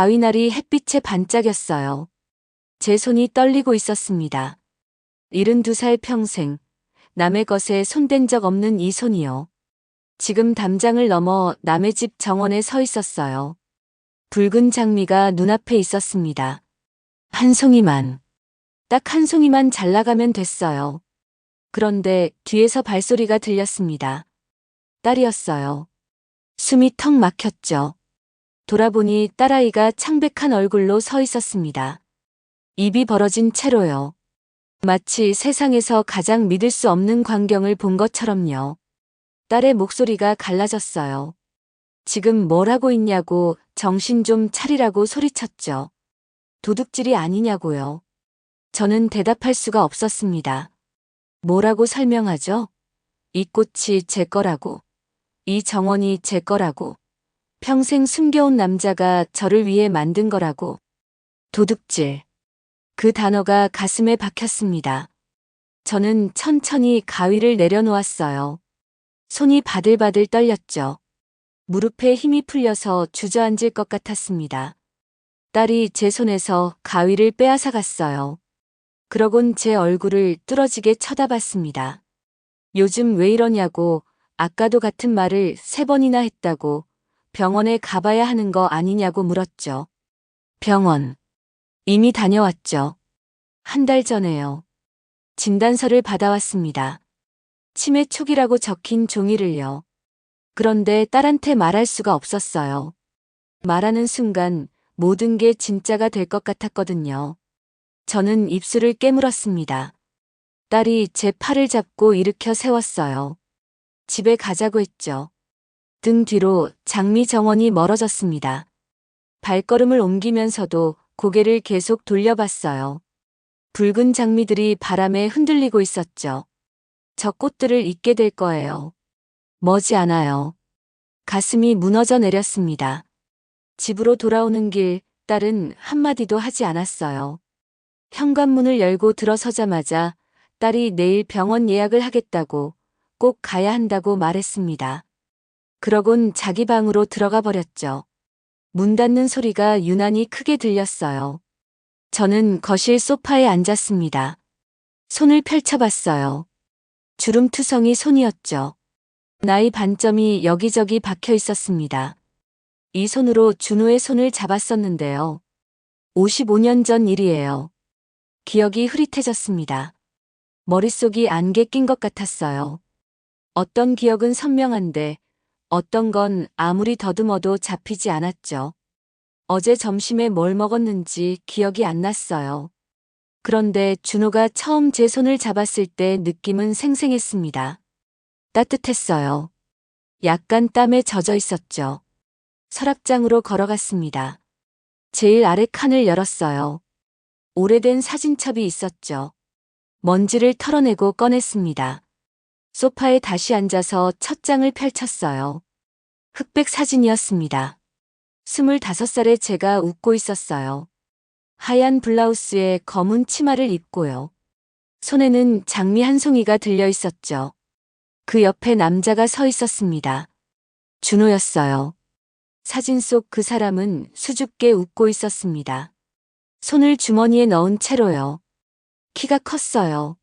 가위날이 햇빛에 반짝였어요. 제 손이 떨리고 있었습니다. 72살 평생, 남의 것에 손댄 적 없는 이 손이요. 지금 담장을 넘어 남의 집 정원에 서 있었어요. 붉은 장미가 눈앞에 있었습니다. 한 송이만, 딱 한 송이만 잘라가면 됐어요. 그런데 뒤에서 발소리가 들렸습니다. 딸이었어요. 숨이 턱 막혔죠. 돌아보니 딸아이가 창백한 얼굴로 서 있었습니다. 입이 벌어진 채로요. 마치 세상에서 가장 믿을 수 없는 광경을 본 것처럼요. 딸의 목소리가 갈라졌어요. 지금 뭘 하고 있냐고 정신 좀 차리라고 소리쳤죠. 도둑질이 아니냐고요. 저는 대답할 수가 없었습니다. 뭐라고 설명하죠? 이 꽃이 제 거라고. 이 정원이 제 거라고. 평생 숨겨온 남자가 저를 위해 만든 거라고. 도둑질. 그 단어가 가슴에 박혔습니다. 저는 천천히 가위를 내려놓았어요. 손이 바들바들 떨렸죠. 무릎에 힘이 풀려서 주저앉을 것 같았습니다. 딸이 제 손에서 가위를 빼앗아 갔어요. 그러곤 제 얼굴을 뚫어지게 쳐다봤습니다. 요즘 왜 이러냐고, 아까도 같은 말을 3번이나 했다고, 병원에 가봐야 하는 거 아니냐고 물었죠. 병원. 이미 다녀왔죠. 한 달 전에요. 진단서를 받아왔습니다. 치매 초기라고 적힌 종이를요. 그런데 딸한테 말할 수가 없었어요. 말하는 순간 모든 게 진짜가 될 것 같았거든요. 저는 입술을 깨물었습니다. 딸이 제 팔을 잡고 일으켜 세웠어요. 집에 가자고 했죠. 등 뒤로 장미 정원이 멀어졌습니다. 발걸음을 옮기면서도 고개를 계속 돌려봤어요. 붉은 장미들이 바람에 흔들리고 있었죠. 저 꽃들을 잊게 될 거예요. 머지않아요. 가슴이 무너져 내렸습니다. 집으로 돌아오는 길, 딸은 한마디도 하지 않았어요. 현관문을 열고 들어서자마자 딸이 내일 병원 예약을 하겠다고, 꼭 가야 한다고 말했습니다. 그러곤 자기 방으로 들어가 버렸죠. 문 닫는 소리가 유난히 크게 들렸어요. 저는 거실 소파에 앉았습니다. 손을 펼쳐봤어요. 주름투성이 손이었죠. 나이 반점이 여기저기 박혀 있었습니다. 이 손으로 준호의 손을 잡았었는데요. 55년 전 일이에요. 기억이 흐릿해졌습니다. 머릿속이 안개 낀 것 같았어요. 어떤 기억은 선명한데 어떤 건 아무리 더듬어도 잡히지 않았죠. 어제 점심에 뭘 먹었는지 기억이 안 났어요. 그런데 준호가 처음 제 손을 잡았을 때 느낌은 생생했습니다. 따뜻했어요. 약간 땀에 젖어 있었죠. 서랍장으로 걸어갔습니다. 제일 아래 칸을 열었어요. 오래된 사진첩이 있었죠. 먼지를 털어내고 꺼냈습니다. 소파에 다시 앉아서 첫 장을 펼쳤어요. 흑백 사진이었습니다. 25살의 제가 웃고 있었어요. 하얀 블라우스에 검은 치마를 입고요. 손에는 장미 한 송이가 들려 있었죠. 그 옆에 남자가 서 있었습니다. 준호였어요. 사진 속 그 사람은 수줍게 웃고 있었습니다. 손을 주머니에 넣은 채로요. 키가 컸어요.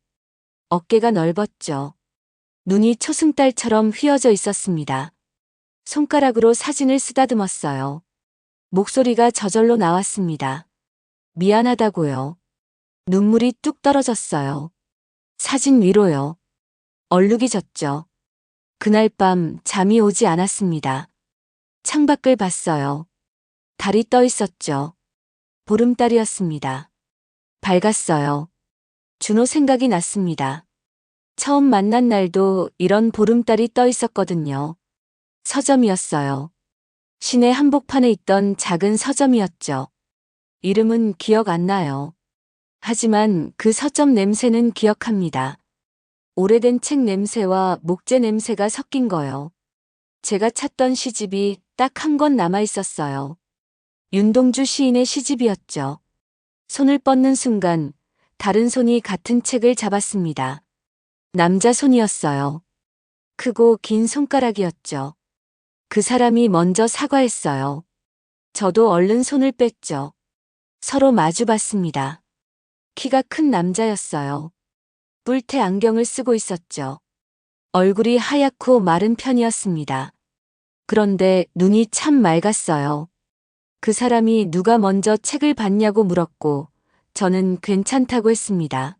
어깨가 넓었죠. 눈이 초승달처럼 휘어져 있었습니다. 손가락으로 사진을 쓰다듬었어요. 목소리가 저절로 나왔습니다. 미안하다고요. 눈물이 뚝 떨어졌어요. 사진 위로요. 얼룩이 졌죠. 그날 밤 잠이 오지 않았습니다. 창밖을 봤어요. 달이 떠 있었죠. 보름달이었습니다. 밝았어요. 준호 생각이 났습니다. 처음 만난 날도 이런 보름달이 떠 있었거든요. 서점이었어요. 시내 한복판에 있던 작은 서점이었죠. 이름은 기억 안 나요. 하지만 그 서점 냄새는 기억합니다. 오래된 책 냄새와 목재 냄새가 섞인 거요. 제가 찾던 시집이 딱 한 권 남아 있었어요. 윤동주 시인의 시집이었죠. 손을 뻗는 순간 다른 손이 같은 책을 잡았습니다. 남자 손이었어요. 크고 긴 손가락이었죠. 그 사람이 먼저 사과했어요. 저도 얼른 손을 뺐죠. 서로 마주 봤습니다. 키가 큰 남자였어요. 뿔테 안경을 쓰고 있었죠. 얼굴이 하얗고 마른 편이었습니다. 그런데 눈이 참 맑았어요. 그 사람이 누가 먼저 책을 봤냐고 물었고, 저는 괜찮다고 했습니다.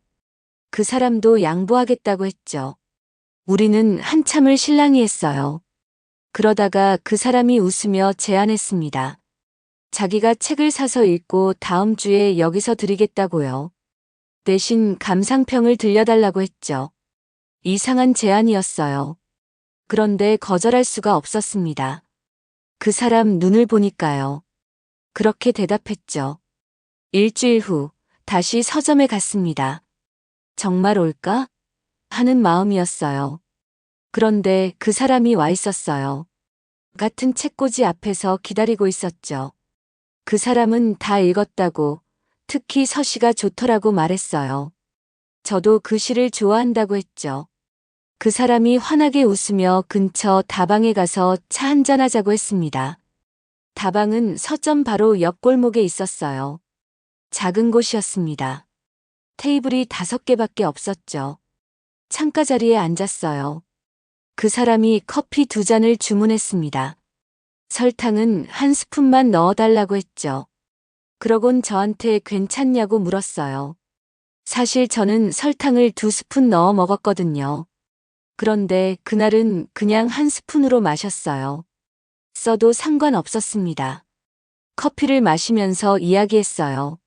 그 사람도 양보하겠다고 했죠. 우리는 한참을 실랑이 했어요. 그러다가 그 사람이 웃으며 제안했습니다. 자기가 책을 사서 읽고 다음 주에 여기서 드리겠다고요. 대신 감상평을 들려달라고 했죠. 이상한 제안이었어요. 그런데 거절할 수가 없었습니다. 그 사람 눈을 보니까요. 그렇게 대답했죠. 일주일 후 다시 서점에 갔습니다. 정말 올까? 하는 마음이었어요. 그런데 그 사람이 와 있었어요. 같은 책꽂이 앞에서 기다리고 있었죠. 그 사람은 다 읽었다고, 특히 서시가 좋더라고 말했어요. 저도 그 시를 좋아한다고 했죠. 그 사람이 환하게 웃으며 근처 다방에 가서 차 한잔하자고 했습니다. 다방은 서점 바로 옆 골목에 있었어요. 작은 곳이었습니다. 테이블이 5개밖에 없었죠. 창가 자리에 앉았어요. 그 사람이 커피 2잔을 주문했습니다. 설탕은 1스푼만 넣어달라고 했죠. 그러곤 저한테 괜찮냐고 물었어요. 사실 저는 설탕을 2스푼 넣어 먹었거든요. 그런데 그날은 그냥 1스푼으로 마셨어요. 써도 상관없었습니다. 커피를 마시면서 이야기했어요.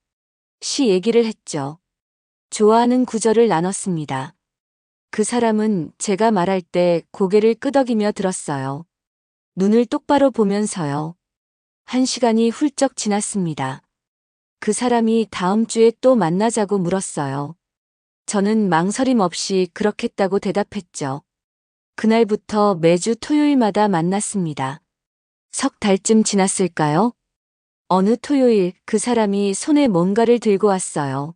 시 얘기를 했죠. 좋아하는 구절을 나눴습니다. 그 사람은 제가 말할 때 고개를 끄덕이며 들었어요. 눈을 똑바로 보면서요. 1시간이 훌쩍 지났습니다. 그 사람이 다음 주에 또 만나자고 물었어요. 저는 망설임 없이 그렇겠다고 대답했죠. 그날부터 매주 토요일마다 만났습니다. 3달쯤 지났을까요? 어느 토요일 그 사람이 손에 뭔가를 들고 왔어요.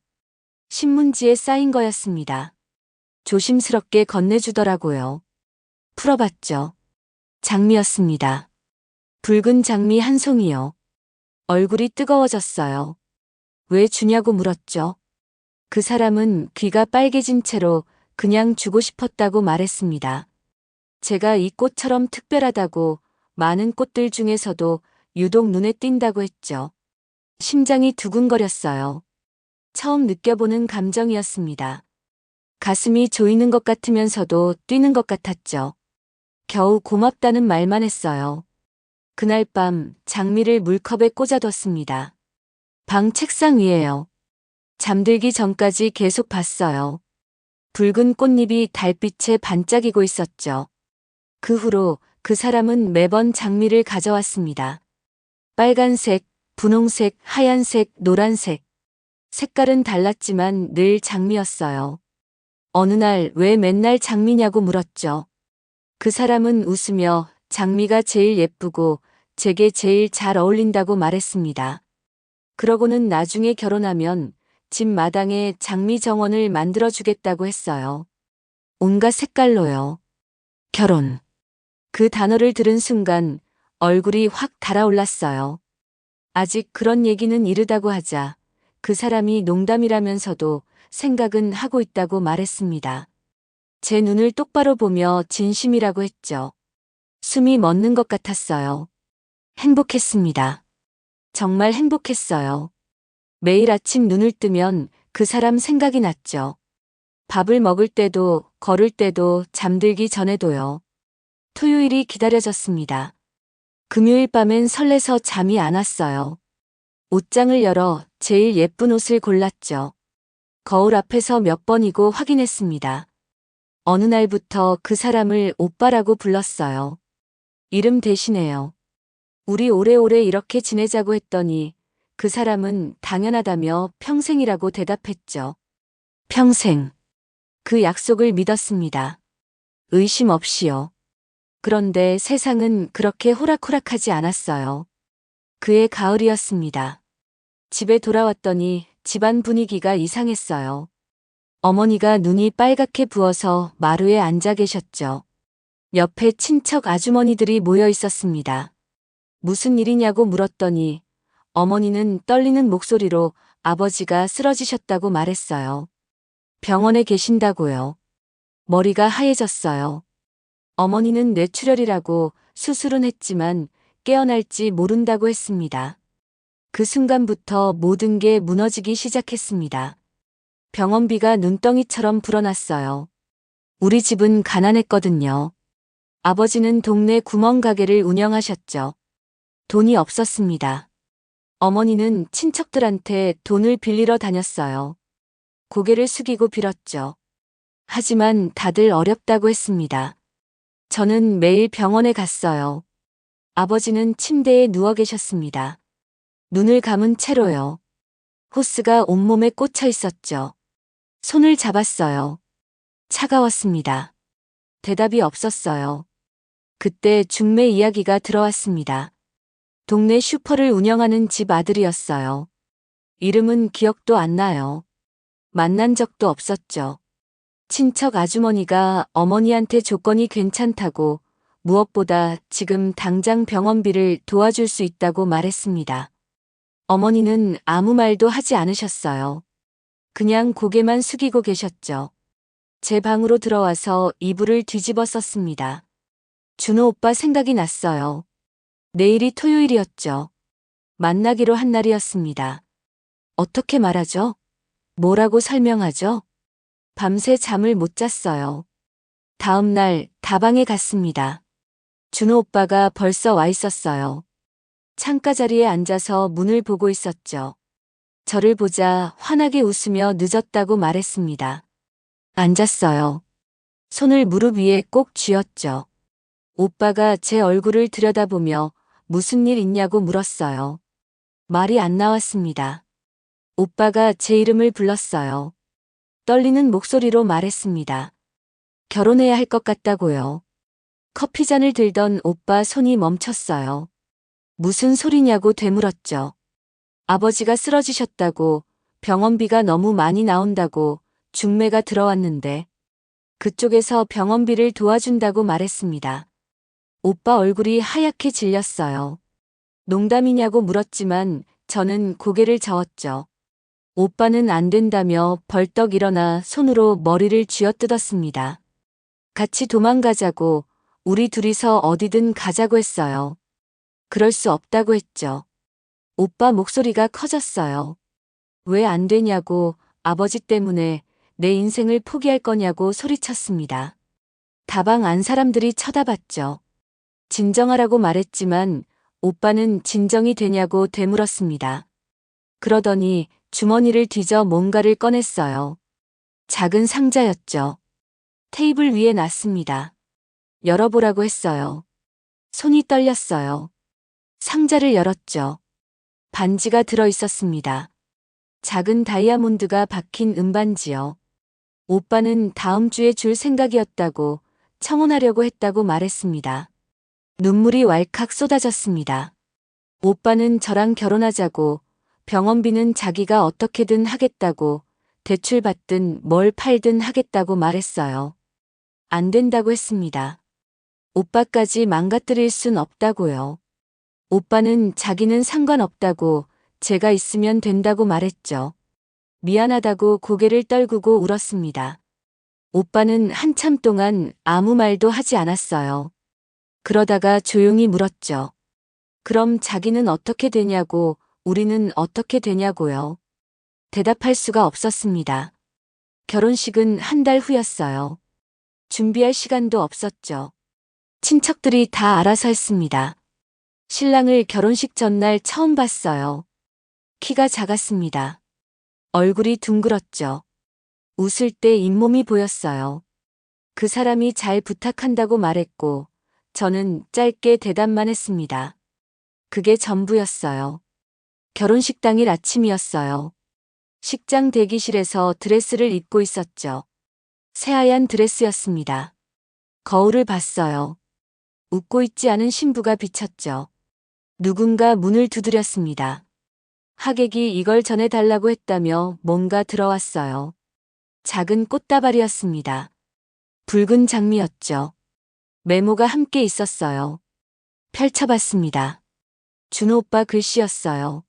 신문지에 쌓인 거였습니다. 조심스럽게 건네주더라고요. 풀어봤죠. 장미였습니다. 붉은 장미 한 송이요. 얼굴이 뜨거워졌어요. 왜 주냐고 물었죠. 그 사람은 귀가 빨개진 채로 그냥 주고 싶었다고 말했습니다. 제가 이 꽃처럼 특별하다고, 많은 꽃들 중에서도 유독 눈에 띈다고 했죠. 심장이 두근거렸어요. 처음 느껴보는 감정이었습니다. 가슴이 조이는 것 같으면서도 뛰는 것 같았죠. 겨우 고맙다는 말만 했어요. 그날 밤 장미를 물컵에 꽂아뒀습니다. 방 책상 위에요. 잠들기 전까지 계속 봤어요. 붉은 꽃잎이 달빛에 반짝이고 있었죠. 그 후로 그 사람은 매번 장미를 가져왔습니다. 빨간색, 분홍색, 하얀색, 노란색. 색깔은 달랐지만 늘 장미였어요. 어느 날 왜 맨날 장미냐고 물었죠. 그 사람은 웃으며 장미가 제일 예쁘고 제게 제일 잘 어울린다고 말했습니다. 그러고는 나중에 결혼하면 집 마당에 장미 정원을 만들어주겠다고 했어요. 온갖 색깔로요. 결혼. 그 단어를 들은 순간 얼굴이 확 달아올랐어요. 아직 그런 얘기는 이르다고 하자 그 사람이 농담이라면서도 생각은 하고 있다고 말했습니다. 제 눈을 똑바로 보며 진심이라고 했죠. 숨이 멎는 것 같았어요. 행복했습니다. 정말 행복했어요. 매일 아침 눈을 뜨면 그 사람 생각이 났죠. 밥을 먹을 때도, 걸을 때도, 잠들기 전에도요. 토요일이 기다려졌습니다. 금요일 밤엔 설레서 잠이 안 왔어요. 옷장을 열어 제일 예쁜 옷을 골랐죠. 거울 앞에서 몇 번이고 확인했습니다. 어느 날부터 그 사람을 오빠라고 불렀어요. 이름 대신에요. 우리 오래오래 이렇게 지내자고 했더니 그 사람은 당연하다며 평생이라고 대답했죠. 평생. 그 약속을 믿었습니다. 의심 없이요. 그런데 세상은 그렇게 호락호락하지 않았어요. 그해 가을이었습니다. 집에 돌아왔더니 집안 분위기가 이상했어요. 어머니가 눈이 빨갛게 부어서 마루에 앉아 계셨죠. 옆에 친척 아주머니들이 모여 있었습니다. 무슨 일이냐고 물었더니 어머니는 떨리는 목소리로 아버지가 쓰러지셨다고 말했어요. 병원에 계신다고요. 머리가 하얘졌어요. 어머니는 뇌출혈이라고 수술은 했지만 깨어날지 모른다고 했습니다. 그 순간부터 모든 게 무너지기 시작했습니다. 병원비가 눈덩이처럼 불어났어요. 우리 집은 가난했거든요. 아버지는 동네 구멍가게를 운영하셨죠. 돈이 없었습니다. 어머니는 친척들한테 돈을 빌리러 다녔어요. 고개를 숙이고 빌었죠. 하지만 다들 어렵다고 했습니다. 저는 매일 병원에 갔어요. 아버지는 침대에 누워 계셨습니다. 눈을 감은 채로요. 호스가 온몸에 꽂혀 있었죠. 손을 잡았어요. 차가웠습니다. 대답이 없었어요. 그때 중매 이야기가 들어왔습니다. 동네 슈퍼를 운영하는 집 아들이었어요. 이름은 기억도 안 나요. 만난 적도 없었죠. 친척 아주머니가 어머니한테 조건이 괜찮다고 무엇보다 지금 당장 병원비를 도와줄 수 있다고 말했습니다. 어머니는 아무 말도 하지 않으셨어요. 그냥 고개만 숙이고 계셨죠. 제 방으로 들어와서 이불을 뒤집어 썼습니다. 준호 오빠 생각이 났어요. 내일이 토요일이었죠. 만나기로 한 날이었습니다. 어떻게 말하죠? 뭐라고 설명하죠? 밤새 잠을 못 잤어요. 다음 날 다방에 갔습니다. 준호 오빠가 벌써 와 있었어요. 창가 자리에 앉아서 문을 보고 있었죠. 저를 보자 환하게 웃으며 늦었다고 말했습니다. 앉았어요. 손을 무릎 위에 꼭 쥐었죠. 오빠가 제 얼굴을 들여다보며 무슨 일 있냐고 물었어요. 말이 안 나왔습니다. 오빠가 제 이름을 불렀어요. 떨리는 목소리로 말했습니다. 결혼해야 할 것 같다고요. 커피잔을 들던 오빠 손이 멈췄어요. 무슨 소리냐고 되물었죠. 아버지가 쓰러지셨다고, 병원비가 너무 많이 나온다고 중매가 들어왔는데 그쪽에서 병원비를 도와준다고 말했습니다. 오빠 얼굴이 하얗게 질렸어요. 농담이냐고 물었지만 저는 고개를 저었죠. 오빠는 안 된다며 벌떡 일어나 손으로 머리를 쥐어뜯었습니다. 같이 도망가자고, 우리 둘이서 어디든 가자고 했어요. 그럴 수 없다고 했죠. 오빠 목소리가 커졌어요. 왜 안 되냐고, 아버지 때문에 내 인생을 포기할 거냐고 소리쳤습니다. 다방 안 사람들이 쳐다봤죠. 진정하라고 말했지만 오빠는 진정이 되냐고 되물었습니다. 그러더니 주머니를 뒤져 뭔가를 꺼냈어요. 작은 상자였죠. 테이블 위에 놨습니다. 열어보라고 했어요. 손이 떨렸어요. 상자를 열었죠. 반지가 들어 있었습니다. 작은 다이아몬드가 박힌 은반지요. 오빠는 다음 주에 줄 생각이었다고 청혼하려고 했다고 말했습니다. 눈물이 왈칵 쏟아졌습니다. 오빠는 저랑 결혼하자고, 병원비는 자기가 어떻게든 하겠다고, 대출 받든 뭘 팔든 하겠다고 말했어요. 안 된다고 했습니다. 오빠까지 망가뜨릴 순 없다고요. 오빠는 자기는 상관없다고, 제가 있으면 된다고 말했죠. 미안하다고 고개를 떨구고 울었습니다. 오빠는 한참 동안 아무 말도 하지 않았어요. 그러다가 조용히 물었죠. 그럼 자기는 어떻게 되냐고, 우리는 어떻게 되냐고요. 대답할 수가 없었습니다. 결혼식은 한 달 후였어요. 준비할 시간도 없었죠. 친척들이 다 알아서 했습니다. 신랑을 결혼식 전날 처음 봤어요. 키가 작았습니다. 얼굴이 둥글었죠. 웃을 때 잇몸이 보였어요. 그 사람이 잘 부탁한다고 말했고, 저는 짧게 대답만 했습니다. 그게 전부였어요. 결혼식 당일 아침이었어요. 식장 대기실에서 드레스를 입고 있었죠. 새하얀 드레스였습니다. 거울을 봤어요. 웃고 있지 않은 신부가 비쳤죠. 누군가 문을 두드렸습니다. 하객이 이걸 전해달라고 했다며 뭔가 들어왔어요. 작은 꽃다발이었습니다. 붉은 장미였죠. 메모가 함께 있었어요. 펼쳐봤습니다. 준호 오빠 글씨였어요.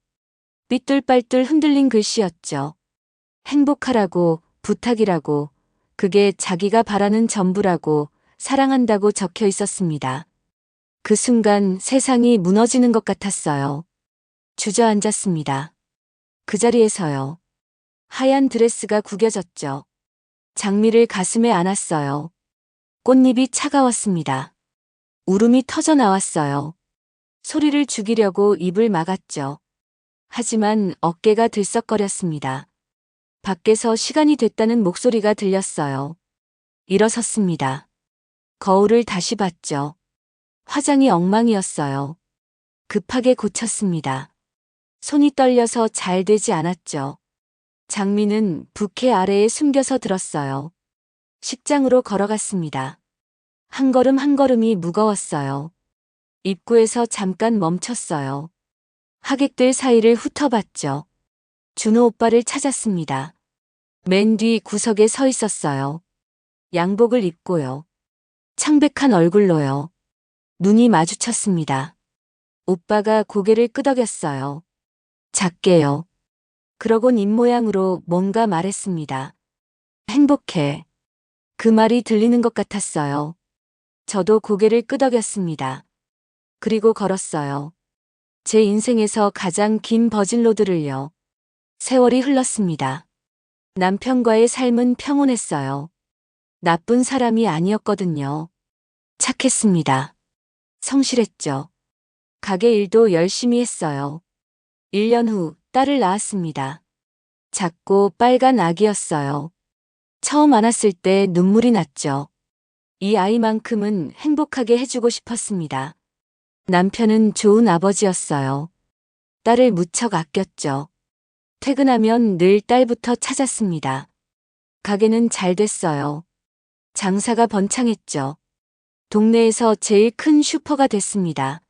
삐뚤빨뚤 흔들린 글씨였죠. 행복하라고, 부탁이라고, 그게 자기가 바라는 전부라고, 사랑한다고 적혀 있었습니다. 그 순간 세상이 무너지는 것 같았어요. 주저앉았습니다. 그 자리에서요. 하얀 드레스가 구겨졌죠. 장미를 가슴에 안았어요. 꽃잎이 차가웠습니다. 울음이 터져 나왔어요. 소리를 죽이려고 입을 막았죠. 하지만 어깨가 들썩거렸습니다. 밖에서 시간이 됐다는 목소리가 들렸어요. 일어섰습니다. 거울을 다시 봤죠. 화장이 엉망이었어요. 급하게 고쳤습니다. 손이 떨려서 잘 되지 않았죠. 장미는 부케 아래에 숨겨서 들었어요. 식장으로 걸어갔습니다. 한 걸음 한 걸음이 무거웠어요. 입구에서 잠깐 멈췄어요. 하객들 사이를 훑어봤죠. 준호 오빠를 찾았습니다. 맨 뒤 구석에 서 있었어요. 양복을 입고요. 창백한 얼굴로요. 눈이 마주쳤습니다. 오빠가 고개를 끄덕였어요. 작게요. 그러곤 입모양으로 뭔가 말했습니다. 행복해. 그 말이 들리는 것 같았어요. 저도 고개를 끄덕였습니다. 그리고 걸었어요. 제 인생에서 가장 긴 버진로드를요. 세월이 흘렀습니다. 남편과의 삶은 평온했어요. 나쁜 사람이 아니었거든요. 착했습니다. 성실했죠. 가게 일도 열심히 했어요. 1년 후 딸을 낳았습니다. 작고 빨간 아기였어요. 처음 안았을 때 눈물이 났죠. 이 아이만큼은 행복하게 해주고 싶었습니다. 남편은 좋은 아버지였어요. 딸을 무척 아꼈죠. 퇴근하면 늘 딸부터 찾았습니다. 가게는 잘 됐어요. 장사가 번창했죠. 동네에서 제일 큰 슈퍼가 됐습니다.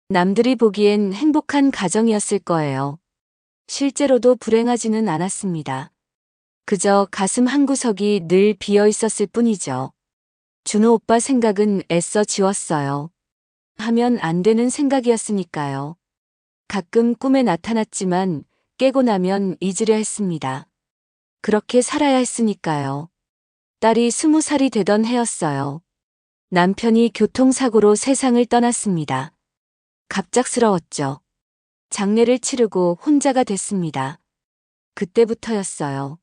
남들이 보기엔 행복한 가정이었을 거예요. 실제로도 불행하지는 않았습니다. 그저 가슴 한구석이 늘 비어 있었을 뿐이죠. 준호 오빠 생각은 애써 지웠어요. 하면 안 되는 생각이었으니까요. 가끔 꿈에 나타났지만 깨고 나면 잊으려 했습니다. 그렇게 살아야 했으니까요. 딸이 20살이 되던 해였어요. 남편이 교통사고로 세상을 떠났습니다. 갑작스러웠죠. 장례를 치르고 혼자가 됐습니다. 그때부터였어요.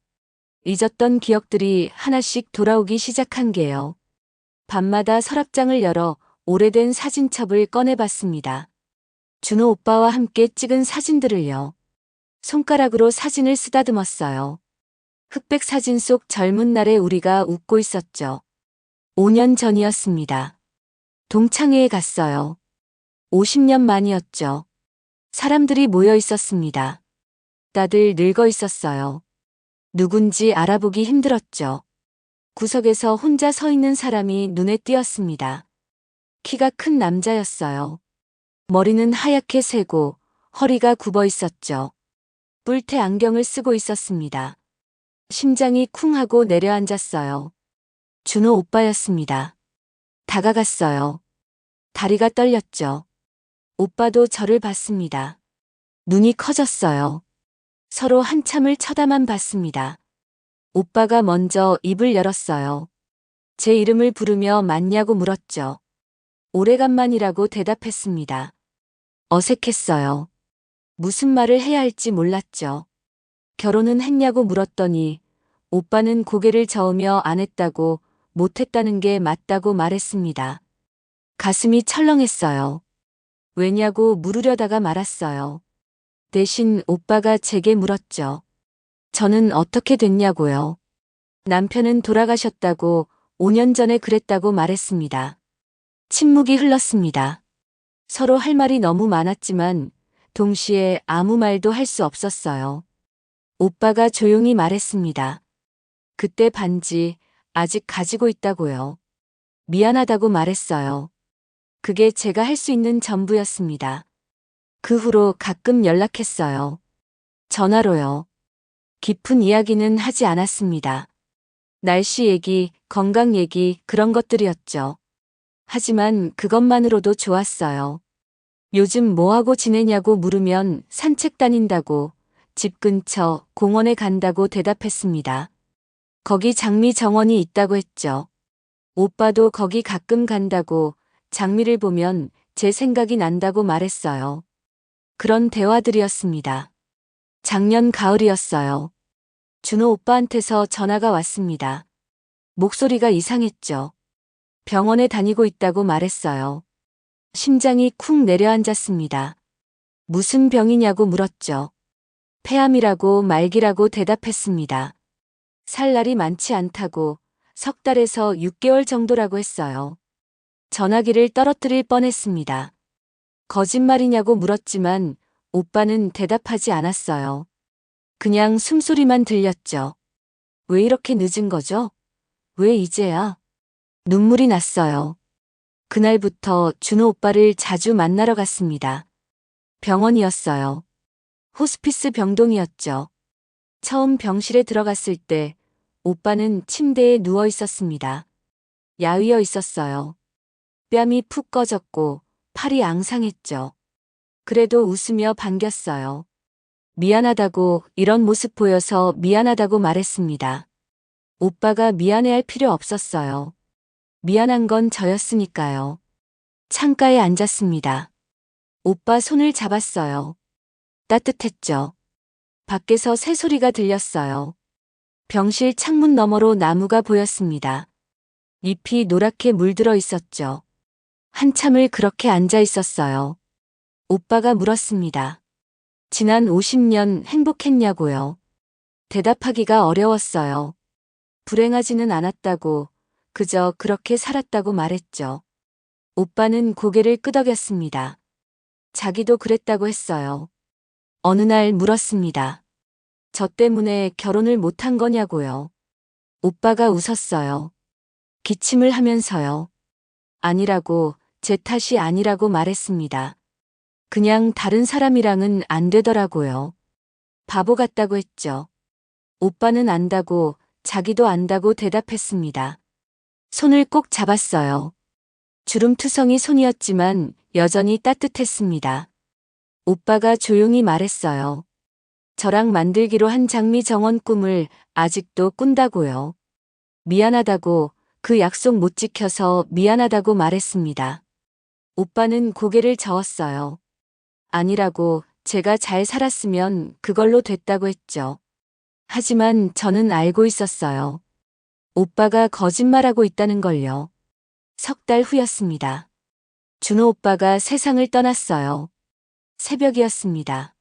잊었던 기억들이 하나씩 돌아오기 시작한 게요. 밤마다 서랍장을 열어 오래된 사진첩을 꺼내봤습니다. 준호 오빠와 함께 찍은 사진들을요. 손가락으로 사진을 쓰다듬었어요. 흑백 사진 속 젊은 날의 우리가 웃고 있었죠. 5년 전이었습니다. 동창회에 갔어요. 50년 만이었죠. 사람들이 모여 있었습니다. 다들 늙어 있었어요. 누군지 알아보기 힘들었죠. 구석에서 혼자 서 있는 사람이 눈에 띄었습니다. 키가 큰 남자였어요. 머리는 하얗게 새고 허리가 굽어 있었죠. 뿔테 안경을 쓰고 있었습니다. 심장이 쿵 하고 내려앉았어요. 준호 오빠였습니다. 다가갔어요. 다리가 떨렸죠. 오빠도 저를 봤습니다. 눈이 커졌어요. 서로 한참을 쳐다만 봤습니다. 오빠가 먼저 입을 열었어요. 제 이름을 부르며 맞냐고 물었죠. 오래간만이라고 대답했습니다. 어색했어요. 무슨 말을 해야 할지 몰랐죠. 결혼은 했냐고 물었더니 오빠는 고개를 저으며 안 했다고 못했다는 게 맞다고 말했습니다. 가슴이 철렁했어요. 왜냐고 물으려다가 말았어요. 대신 오빠가 제게 물었죠. 저는 어떻게 됐냐고요. 남편은 돌아가셨다고 5년 전에 그랬다고 말했습니다. 침묵이 흘렀습니다. 서로 할 말이 너무 많았지만 동시에 아무 말도 할 수 없었어요. 오빠가 조용히 말했습니다. 그때 반지 아직 가지고 있다고요. 미안하다고 말했어요. 그게 제가 할 수 있는 전부였습니다. 그 후로 가끔 연락했어요. 전화로요. 깊은 이야기는 하지 않았습니다. 날씨 얘기, 건강 얘기, 그런 것들이었죠. 하지만 그것만으로도 좋았어요. 요즘 뭐하고 지내냐고 물으면 산책 다닌다고, 집 근처 공원에 간다고 대답했습니다. 거기 장미 정원이 있다고 했죠. 오빠도 거기 가끔 간다고, 장미를 보면 제 생각이 난다고 말했어요. 그런 대화들이었습니다. 작년 가을이었어요. 준호 오빠한테서 전화가 왔습니다. 목소리가 이상했죠. 병원에 다니고 있다고 말했어요. 심장이 쿵 내려앉았습니다. 무슨 병이냐고 물었죠. 폐암이라고 말기라고 대답했습니다. 살 날이 많지 않다고, 석 달에서 6개월 정도라고 했어요. 전화기를 떨어뜨릴 뻔했습니다. 거짓말이냐고 물었지만 오빠는 대답하지 않았어요. 그냥 숨소리만 들렸죠. 왜 이렇게 늦은 거죠? 왜 이제야? 눈물이 났어요. 그날부터 준호 오빠를 자주 만나러 갔습니다. 병원이었어요. 호스피스 병동이었죠. 처음 병실에 들어갔을 때 오빠는 침대에 누워 있었습니다. 야위어 있었어요. 뺨이 푹 꺼졌고 팔이 앙상했죠. 그래도 웃으며 반겼어요. 미안하다고, 이런 모습 보여서 미안하다고 말했습니다. 오빠가 미안해할 필요 없었어요. 미안한 건 저였으니까요. 창가에 앉았습니다. 오빠 손을 잡았어요. 따뜻했죠. 밖에서 새소리가 들렸어요. 병실 창문 너머로 나무가 보였습니다. 잎이 노랗게 물들어 있었죠. 한참을 그렇게 앉아 있었어요. 오빠가 물었습니다. 지난 50년 행복했냐고요. 대답하기가 어려웠어요. 불행하지는 않았다고, 그저 그렇게 살았다고 말했죠. 오빠는 고개를 끄덕였습니다. 자기도 그랬다고 했어요. 어느 날 물었습니다. 저 때문에 결혼을 못한 거냐고요. 오빠가 웃었어요. 기침을 하면서요. 아니라고, 제 탓이 아니라고 말했습니다. 그냥 다른 사람이랑은 안 되더라고요. 바보 같다고 했죠. 오빠는 안다고, 자기도 안다고 대답했습니다. 손을 꼭 잡았어요. 주름투성이 손이었지만 여전히 따뜻했습니다. 오빠가 조용히 말했어요. 저랑 만들기로 한 장미 정원 꿈을 아직도 꾼다고요. 미안하다고, 그 약속 못 지켜서 미안하다고 말했습니다. 오빠는 고개를 저었어요. 아니라고, 제가 잘 살았으면 그걸로 됐다고 했죠. 하지만 저는 알고 있었어요. 오빠가 거짓말하고 있다는 걸요. 석 달 후였습니다. 준호 오빠가 세상을 떠났어요. 새벽이었습니다.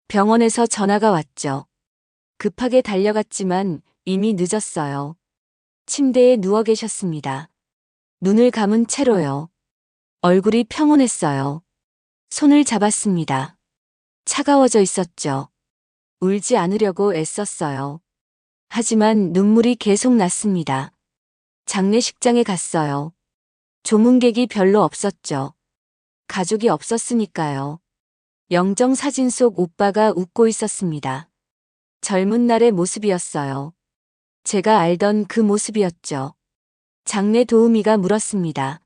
병원에서 전화가 왔죠. 급하게 달려갔지만 이미 늦었어요. 침대에 누워 계셨습니다. 눈을 감은 채로요. 얼굴이 평온했어요. 손을 잡았습니다. 차가워져 있었죠. 울지 않으려고 애썼어요. 하지만 눈물이 계속 났습니다. 장례식장에 갔어요. 조문객이 별로 없었죠. 가족이 없었으니까요. 영정 사진 속 오빠가 웃고 있었습니다. 젊은 날의 모습이었어요. 제가 알던 그 모습이었죠. 장례 도우미가 물었습니다.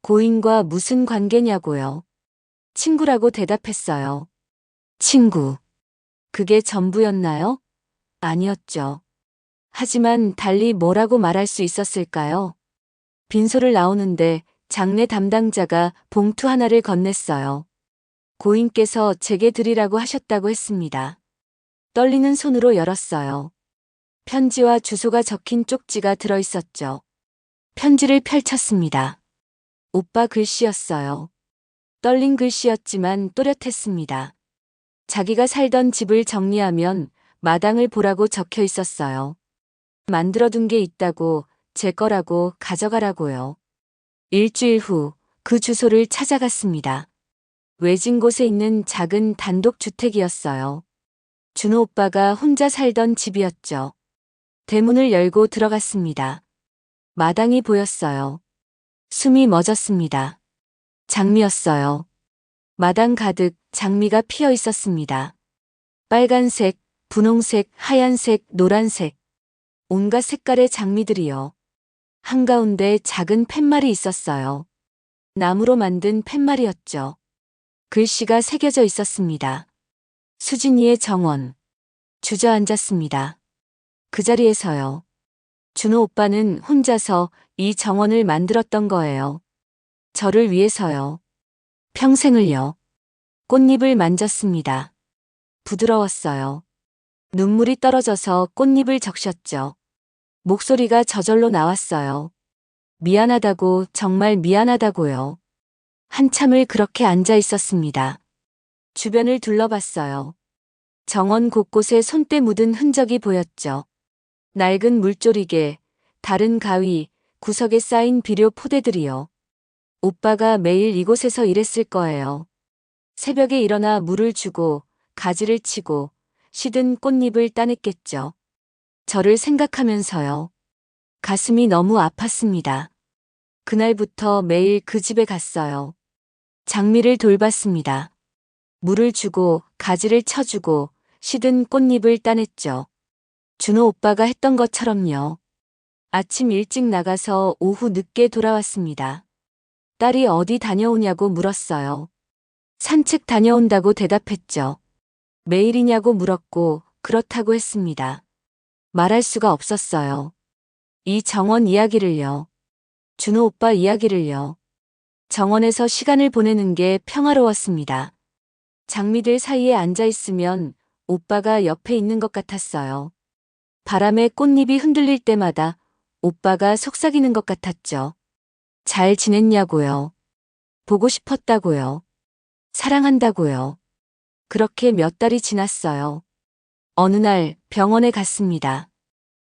고인과 무슨 관계냐고요. 친구라고 대답했어요. 친구. 그게 전부였나요? 아니었죠. 하지만 달리 뭐라고 말할 수 있었을까요? 빈소를 나오는데 장례 담당자가 봉투 하나를 건넸어요. 고인께서 제게 드리라고 하셨다고 했습니다. 떨리는 손으로 열었어요. 편지와 주소가 적힌 쪽지가 들어있었죠. 편지를 펼쳤습니다. 오빠 글씨였어요. 떨린 글씨였지만 또렷했습니다. 자기가 살던 집을 정리하면 마당을 보라고 적혀 있었어요. 만들어둔 게 있다고, 제 거라고 가져가라고요. 일주일 후 그 주소를 찾아갔습니다. 외진 곳에 있는 작은 단독주택이었어요. 준호 오빠가 혼자 살던 집이었죠. 대문을 열고 들어갔습니다. 마당이 보였어요. 숨이 멎었습니다. 장미였어요. 마당 가득 장미가 피어 있었습니다. 빨간색, 분홍색, 하얀색, 노란색. 온갖 색깔의 장미들이요. 한가운데 작은 팻말이 있었어요. 나무로 만든 팻말이었죠. 글씨가 새겨져 있었습니다. 수진이의 정원. 주저앉았습니다. 그 자리에서요. 준호 오빠는 혼자서 이 정원을 만들었던 거예요. 저를 위해서요. 평생을요. 꽃잎을 만졌습니다. 부드러웠어요. 눈물이 떨어져서 꽃잎을 적셨죠. 목소리가 저절로 나왔어요. 미안하다고, 정말 미안하다고요. 한참을 그렇게 앉아 있었습니다. 주변을 둘러봤어요. 정원 곳곳에 손때 묻은 흔적이 보였죠. 낡은 물조리개, 다른 가위, 구석에 쌓인 비료 포대들이요. 오빠가 매일 이곳에서 일했을 거예요. 새벽에 일어나 물을 주고, 가지를 치고, 시든 꽃잎을 따냈겠죠. 저를 생각하면서요. 가슴이 너무 아팠습니다. 그날부터 매일 그 집에 갔어요. 장미를 돌봤습니다. 물을 주고, 가지를 쳐주고, 시든 꽃잎을 따냈죠. 준호 오빠가 했던 것처럼요. 아침 일찍 나가서 오후 늦게 돌아왔습니다. 딸이 어디 다녀오냐고 물었어요. 산책 다녀온다고 대답했죠. 매일이냐고 물었고 그렇다고 했습니다. 말할 수가 없었어요. 이 정원 이야기를요. 준호 오빠 이야기를요. 정원에서 시간을 보내는 게 평화로웠습니다. 장미들 사이에 앉아 있으면 오빠가 옆에 있는 것 같았어요. 바람에 꽃잎이 흔들릴 때마다 오빠가 속삭이는 것 같았죠. 잘 지냈냐고요. 보고 싶었다고요. 사랑한다고요. 그렇게 몇 달이 지났어요. 어느 날 병원에 갔습니다.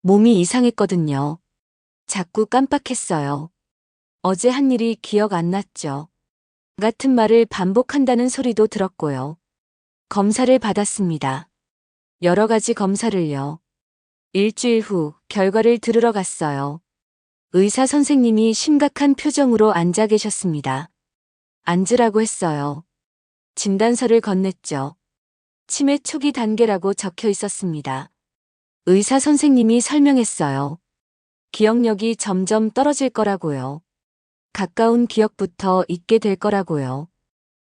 몸이 이상했거든요. 자꾸 깜빡했어요. 어제 한 일이 기억 안 났죠. 같은 말을 반복한다는 소리도 들었고요. 검사를 받았습니다. 여러 가지 검사를요. 일주일 후 결과를 들으러 갔어요. 의사 선생님이 심각한 표정으로 앉아 계셨습니다. 앉으라고 했어요. 진단서를 건넸죠. 치매 초기 단계라고 적혀 있었습니다. 의사 선생님이 설명했어요. 기억력이 점점 떨어질 거라고요. 가까운 기억부터 잊게 될 거라고요.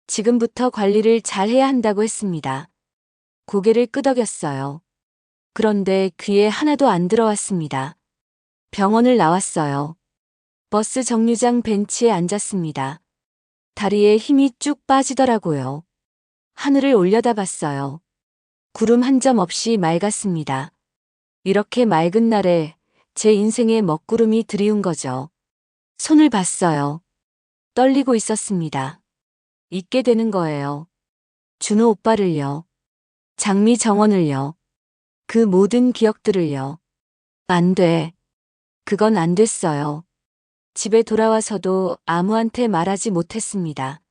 지금부터 관리를 잘 해야 한다고 했습니다. 고개를 끄덕였어요. 그런데 귀에 하나도 안 들어왔습니다. 병원을 나왔어요. 버스 정류장 벤치에 앉았습니다. 다리에 힘이 쭉 빠지더라고요. 하늘을 올려다봤어요. 구름 한 점 없이 맑았습니다. 이렇게 맑은 날에 제 인생에 먹구름이 드리운 거죠. 손을 봤어요. 떨리고 있었습니다. 잊게 되는 거예요. 준호 오빠를요. 장미 정원을요. 그 모든 기억들을요. 안 돼. 그건 안 됐어요. 집에 돌아와서도 아무한테 말하지 못했습니다.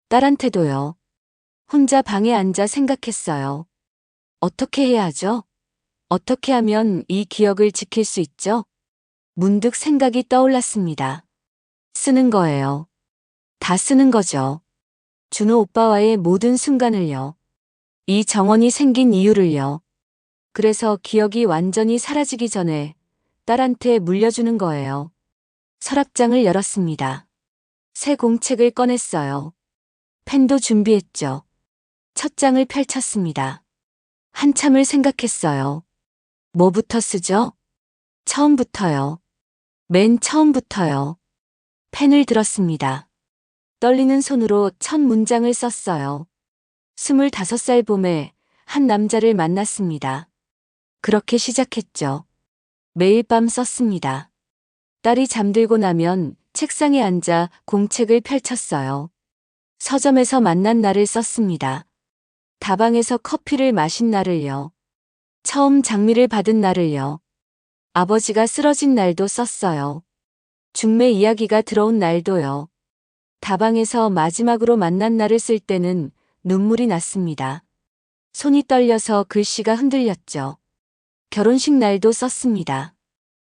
딸한테도요. 혼자 방에 앉아 생각했어요. 어떻게 해야 하죠? 어떻게 하면 이 기억을 지킬 수 있죠? 문득 생각이 떠올랐습니다. 쓰는 거예요. 다 쓰는 거죠. 준호 오빠와의 모든 순간을요. 이 정원이 생긴 이유를요. 그래서 기억이 완전히 사라지기 전에 딸한테 물려주는 거예요. 서랍장을 열었습니다. 새 공책을 꺼냈어요. 펜도 준비했죠. 첫 장을 펼쳤습니다. 한참을 생각했어요. 뭐부터 쓰죠? 처음부터요. 맨 처음부터요. 펜을 들었습니다. 떨리는 손으로 첫 문장을 썼어요. 25살 봄에 한 남자를 만났습니다. 그렇게 시작했죠. 매일 밤 썼습니다. 딸이 잠들고 나면 책상에 앉아 공책을 펼쳤어요. 서점에서 만난 날을 썼습니다. 다방에서 커피를 마신 날을요. 처음 장미를 받은 날을요. 아버지가 쓰러진 날도 썼어요. 중매 이야기가 들어온 날도요. 다방에서 마지막으로 만난 날을 쓸 때는 눈물이 났습니다. 손이 떨려서 글씨가 흔들렸죠. 결혼식 날도 썼습니다.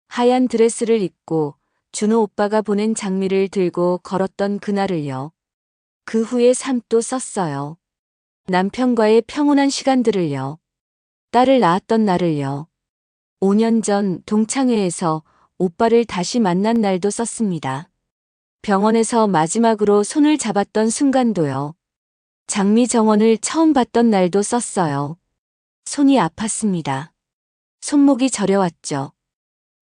하얀 드레스를 입고 준호 오빠가 보낸 장미를 들고 걸었던 그날을요. 그 후에 삶도 썼어요. 남편과의 평온한 시간들을요. 딸을 낳았던 날을요. 5년 전 동창회에서 오빠를 다시 만난 날도 썼습니다. 병원에서 마지막으로 손을 잡았던 순간도요. 장미 정원을 처음 봤던 날도 썼어요. 손이 아팠습니다. 손목이 저려왔죠.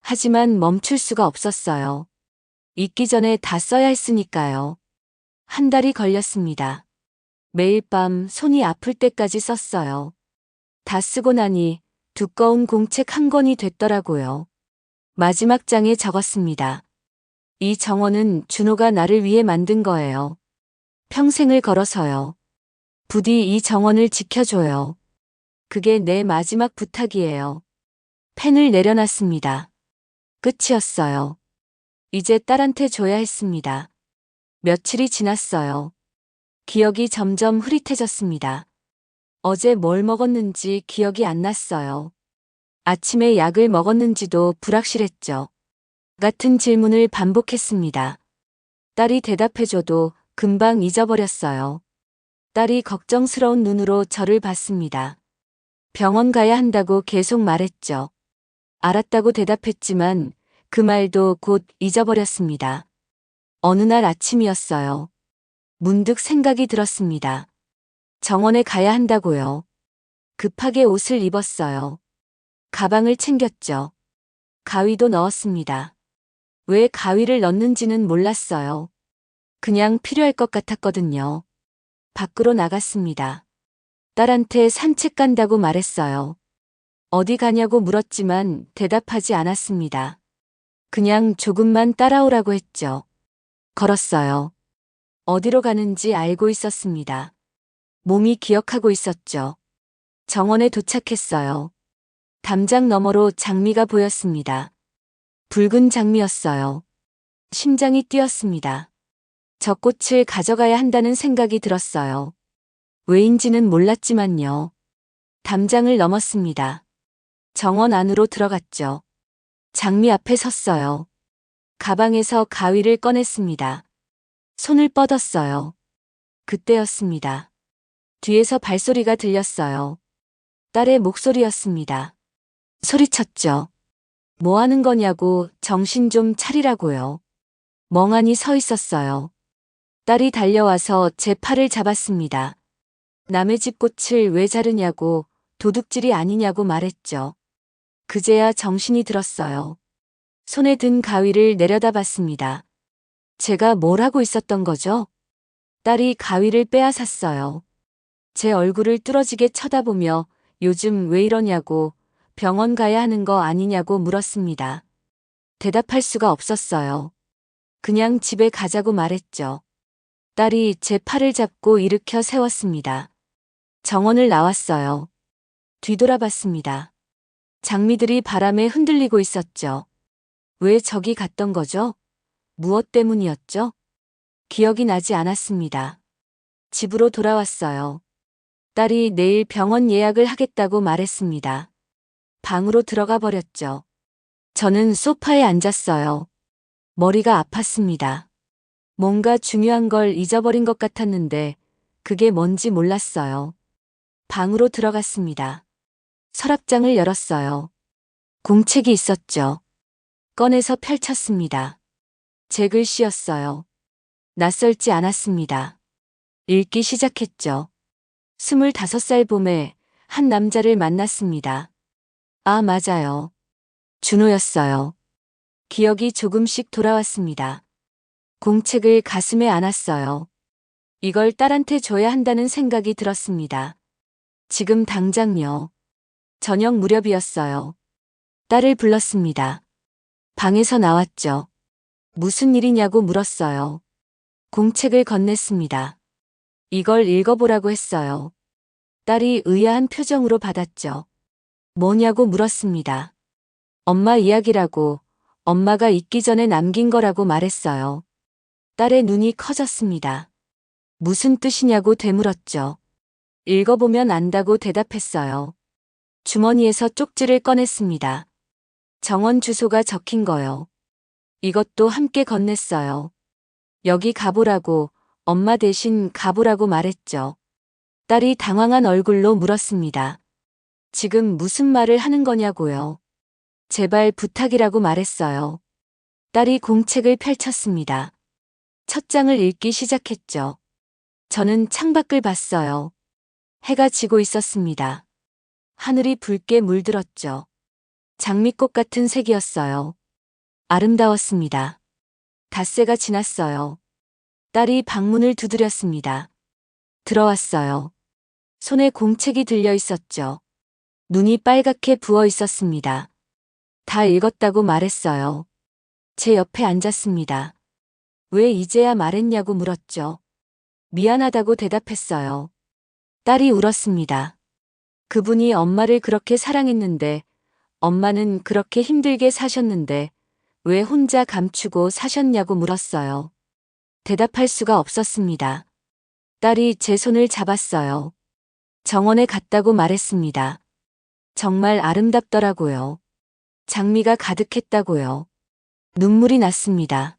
하지만 멈출 수가 없었어요. 잊기 전에 다 써야 했으니까요. 한 달이 걸렸습니다. 매일 밤 손이 아플 때까지 썼어요. 다 쓰고 나니 두꺼운 공책 한 권이 됐더라고요. 마지막 장에 적었습니다. 이 정원은 준호가 나를 위해 만든 거예요. 평생을 걸어서요. 부디 이 정원을 지켜줘요. 그게 내 마지막 부탁이에요. 펜을 내려놨습니다. 끝이었어요. 이제 딸한테 줘야 했습니다. 며칠이 지났어요. 기억이 점점 흐릿해졌습니다. 어제 뭘 먹었는지 기억이 안 났어요. 아침에 약을 먹었는지도 불확실했죠. 같은 질문을 반복했습니다. 딸이 대답해줘도 금방 잊어버렸어요. 딸이 걱정스러운 눈으로 저를 봤습니다. 병원 가야 한다고 계속 말했죠. 알았다고 대답했지만 그 말도 곧 잊어버렸습니다. 어느 날 아침이었어요. 문득 생각이 들었습니다. 정원에 가야 한다고요. 급하게 옷을 입었어요. 가방을 챙겼죠. 가위도 넣었습니다. 왜 가위를 넣는지는 몰랐어요. 그냥 필요할 것 같았거든요. 밖으로 나갔습니다. 딸한테 산책 간다고 말했어요. 어디 가냐고 물었지만 대답하지 않았습니다. 그냥 조금만 따라오라고 했죠. 걸었어요. 어디로 가는지 알고 있었습니다. 몸이 기억하고 있었죠. 정원에 도착했어요. 담장 너머로 장미가 보였습니다. 붉은 장미였어요. 심장이 뛰었습니다. 저 꽃을 가져가야 한다는 생각이 들었어요. 왜인지는 몰랐지만요. 담장을 넘었습니다. 정원 안으로 들어갔죠. 장미 앞에 섰어요. 가방에서 가위를 꺼냈습니다. 손을 뻗었어요. 그때였습니다. 뒤에서 발소리가 들렸어요. 딸의 목소리였습니다. 소리쳤죠. 뭐 하는 거냐고 정신 좀 차리라고요. 멍하니 서 있었어요. 딸이 달려와서 제 팔을 잡았습니다. 남의 집 꽃을 왜 자르냐고 도둑질이 아니냐고 말했죠. 그제야 정신이 들었어요. 손에 든 가위를 내려다봤습니다. 제가 뭘 하고 있었던 거죠? 딸이 가위를 빼앗았어요. 제 얼굴을 뚫어지게 쳐다보며 요즘 왜 이러냐고 병원 가야 하는 거 아니냐고 물었습니다. 대답할 수가 없었어요. 그냥 집에 가자고 말했죠. 딸이 제 팔을 잡고 일으켜 세웠습니다. 정원을 나왔어요. 뒤돌아봤습니다. 장미들이 바람에 흔들리고 있었죠. 왜 저기 갔던 거죠? 무엇 때문이었죠? 기억이 나지 않았습니다. 집으로 돌아왔어요. 딸이 내일 병원 예약을 하겠다고 말했습니다. 방으로 들어가 버렸죠. 저는 소파에 앉았어요. 머리가 아팠습니다. 뭔가 중요한 걸 잊어버린 것 같았는데 그게 뭔지 몰랐어요. 방으로 들어갔습니다. 서랍장을 열었어요. 공책이 있었죠. 꺼내서 펼쳤습니다. 제 글씨였어요. 낯설지 않았습니다. 읽기 시작했죠. 25살 봄에 한 남자를 만났습니다. 아, 맞아요. 준호였어요. 기억이 조금씩 돌아왔습니다. 공책을 가슴에 안았어요. 이걸 딸한테 줘야 한다는 생각이 들었습니다. 지금 당장요. 저녁 무렵이었어요. 딸을 불렀습니다. 방에서 나왔죠. 무슨 일이냐고 물었어요. 공책을 건넸습니다. 이걸 읽어보라고 했어요. 딸이 의아한 표정으로 받았죠. 뭐냐고 물었습니다. 엄마 이야기라고, 엄마가 잊기 전에 남긴 거라고 말했어요. 딸의 눈이 커졌습니다. 무슨 뜻이냐고 되물었죠. 읽어보면 안다고 대답했어요. 주머니에서 쪽지를 꺼냈습니다. 정원 주소가 적힌 거요. 이것도 함께 건넸어요. 여기 가보라고, 엄마 대신 가보라고 말했죠. 딸이 당황한 얼굴로 물었습니다. 지금 무슨 말을 하는 거냐고요. 제발 부탁이라고 말했어요. 딸이 공책을 펼쳤습니다. 첫 장을 읽기 시작했죠. 저는 창밖을 봤어요. 해가 지고 있었습니다. 하늘이 붉게 물들었죠. 장미꽃 같은 색이었어요. 아름다웠습니다. 닷새가 지났어요. 딸이 방문을 두드렸습니다. 들어왔어요. 손에 공책이 들려 있었죠. 눈이 빨갛게 부어 있었습니다. 다 읽었다고 말했어요. 제 옆에 앉았습니다. 왜 이제야 말했냐고 물었죠. 미안하다고 대답했어요. 딸이 울었습니다. 그분이 엄마를 그렇게 사랑했는데, 엄마는 그렇게 힘들게 사셨는데, 왜 혼자 감추고 사셨냐고 물었어요. 대답할 수가 없었습니다. 딸이 제 손을 잡았어요. 정원에 갔다고 말했습니다. 정말 아름답더라고요. 장미가 가득했다고요. 눈물이 났습니다.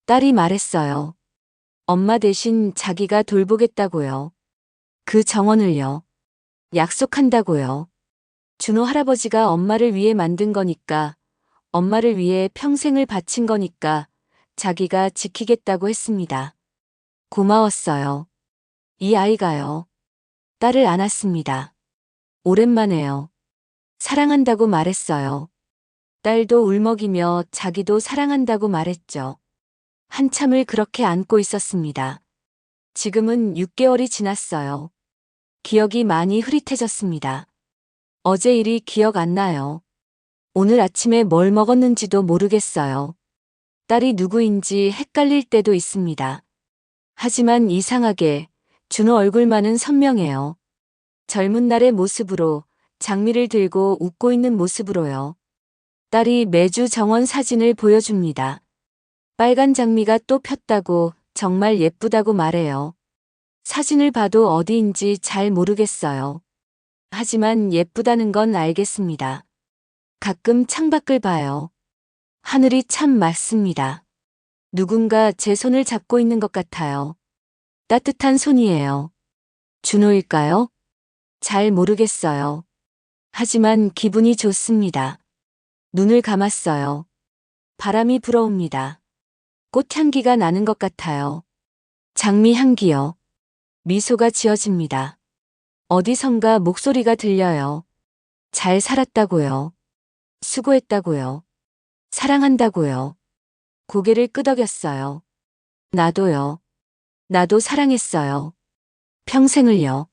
딸이 말했어요. 엄마 대신 자기가 돌보겠다고요. 그 정원을요. 약속한다고요. 준호 할아버지가 엄마를 위해 만든 거니까, 엄마를 위해 평생을 바친 거니까 자기가 지키겠다고 했습니다. 고마웠어요. 이 아이가요. 딸을 안았습니다. 오랜만에요. 사랑한다고 말했어요. 딸도 울먹이며 자기도 사랑한다고 말했죠. 한참을 그렇게 안고 있었습니다. 지금은 6개월이 지났어요. 기억이 많이 흐릿해졌습니다. 어제 일이 기억 안 나요. 오늘 아침에 뭘 먹었는지도 모르겠어요. 딸이 누구인지 헷갈릴 때도 있습니다. 하지만 이상하게 준호 얼굴만은 선명해요. 젊은 날의 모습으로, 장미를 들고 웃고 있는 모습으로요. 딸이 매주 정원 사진을 보여줍니다. 빨간 장미가 또 폈다고, 정말 예쁘다고 말해요. 사진을 봐도 어디인지 잘 모르겠어요. 하지만 예쁘다는 건 알겠습니다. 가끔 창밖을 봐요. 하늘이 참 맑습니다. 누군가 제 손을 잡고 있는 것 같아요. 따뜻한 손이에요. 준호일까요? 잘 모르겠어요. 하지만 기분이 좋습니다. 눈을 감았어요. 바람이 불어옵니다. 꽃향기가 나는 것 같아요. 장미 향기요. 미소가 지어집니다. 어디선가 목소리가 들려요. 잘 살았다고요. 수고했다고요. 사랑한다고요. 고개를 끄덕였어요. 나도요. 나도 사랑했어요. 평생을요.